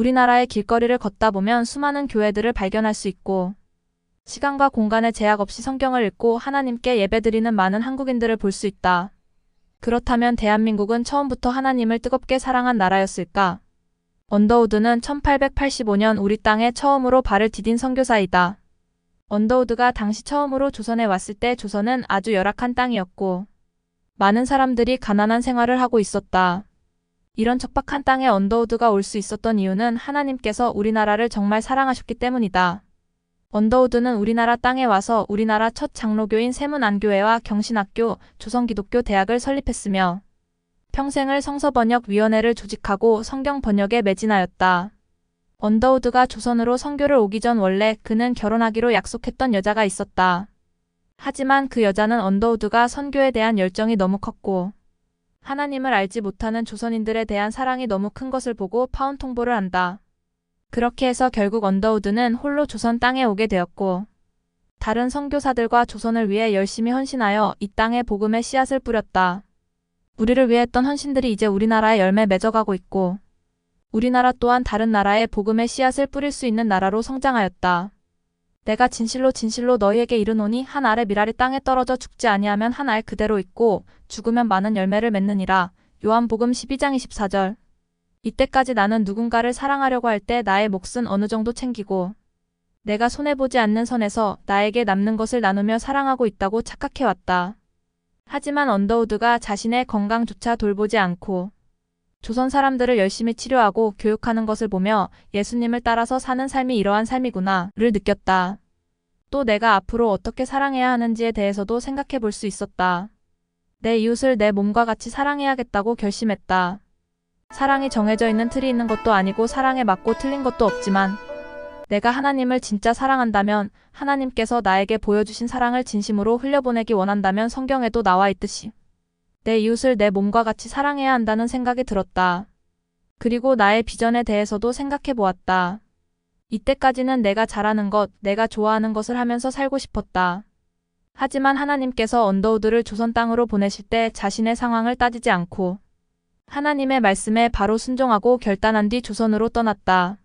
우리나라의 길거리를 걷다 보면 수많은 교회들을 발견할 수 있고, 시간과 공간의 제약 없이 성경을 읽고 하나님께 예배드리는 많은 한국인들을 볼 수 있다. 그렇다면 대한민국은 처음부터 하나님을 뜨겁게 사랑한 나라였을까? 언더우드는 1885년 우리 땅에 처음으로 발을 디딘 선교사이다. 언더우드가 당시 처음으로 조선에 왔을 때 조선은 아주 열악한 땅이었고, 많은 사람들이 가난한 생활을 하고 있었다. 이런 척박한 땅에 언더우드가 올 수 있었던 이유는 하나님께서 우리나라를 정말 사랑하셨기 때문이다. 언더우드는 우리나라 땅에 와서 우리나라 첫 장로교인 세문안교회와 경신학교, 조선기독교 대학을 설립했으며 평생을 성서번역위원회를 조직하고 성경 번역에 매진하였다. 언더우드가 조선으로 선교를 오기 전 원래 그는 결혼하기로 약속했던 여자가 있었다. 하지만 그 여자는 언더우드가 선교에 대한 열정이 너무 컸고 하나님을 알지 못하는 조선인들에 대한 사랑이 너무 큰 것을 보고 파혼 통보를 한다. 그렇게 해서 결국 언더우드는 홀로 조선 땅에 오게 되었고 다른 선교사들과 조선을 위해 열심히 헌신하여 이 땅에 복음의 씨앗을 뿌렸다. 우리를 위해 했던 헌신들이 이제 우리나라에 열매 맺어가고 있고 우리나라 또한 다른 나라에 복음의 씨앗을 뿌릴 수 있는 나라로 성장하였다. 내가 진실로 진실로 너희에게 이르노니 한 알의 밀알이 땅에 떨어져 죽지 아니하면 한 알 그대로 있고 죽으면 많은 열매를 맺느니라. 요한복음 12장 24절. 이때까지 나는 누군가를 사랑하려고 할 때 나의 몫은 어느 정도 챙기고 내가 손해보지 않는 선에서 나에게 남는 것을 나누며 사랑하고 있다고 착각해왔다. 하지만 언더우드가 자신의 건강조차 돌보지 않고 조선 사람들을 열심히 치료하고 교육하는 것을 보며 예수님을 따라서 사는 삶이 이러한 삶이구나를 느꼈다. 또 내가 앞으로 어떻게 사랑해야 하는지에 대해서도 생각해 볼 수 있었다. 내 이웃을 내 몸과 같이 사랑해야겠다고 결심했다. 사랑이 정해져 있는 틀이 있는 것도 아니고 사랑에 맞고 틀린 것도 없지만 내가 하나님을 진짜 사랑한다면 하나님께서 나에게 보여주신 사랑을 진심으로 흘려보내기 원한다면 성경에도 나와 있듯이 내 이웃을 내 몸과 같이 사랑해야 한다는 생각이 들었다. 그리고 나의 비전에 대해서도 생각해 보았다. 이때까지는 내가 잘하는 것, 내가 좋아하는 것을 하면서 살고 싶었다. 하지만 하나님께서 언더우드를 조선 땅으로 보내실 때 자신의 상황을 따지지 않고 하나님의 말씀에 바로 순종하고 결단한 뒤 조선으로 떠났다.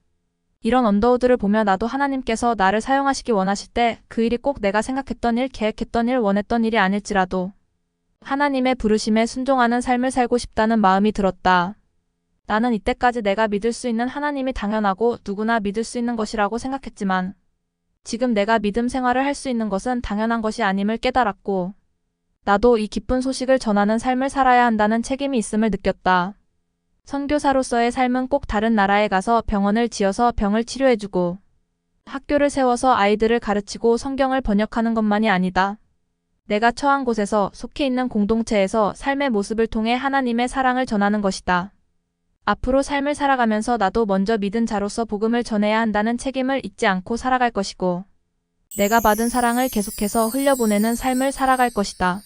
이런 언더우드를 보며 나도 하나님께서 나를 사용하시기 원하실 때 그 일이 꼭 내가 생각했던 일, 계획했던 일, 원했던 일이 아닐지라도 하나님의 부르심에 순종하는 삶을 살고 싶다는 마음이 들었다. 나는 이때까지 내가 믿을 수 있는 하나님이 당연하고 누구나 믿을 수 있는 것이라고 생각했지만 지금 내가 믿음 생활을 할 수 있는 것은 당연한 것이 아님을 깨달았고 나도 이 기쁜 소식을 전하는 삶을 살아야 한다는 책임이 있음을 느꼈다. 선교사로서의 삶은 꼭 다른 나라에 가서 병원을 지어서 병을 치료해주고 학교를 세워서 아이들을 가르치고 성경을 번역하는 것만이 아니다. 내가 처한 곳에서 속해 있는 공동체에서 삶의 모습을 통해 하나님의 사랑을 전하는 것이다. 앞으로 삶을 살아가면서 나도 먼저 믿은 자로서 복음을 전해야 한다는 책임을 잊지 않고 살아갈 것이고 내가 받은 사랑을 계속해서 흘려보내는 삶을 살아갈 것이다.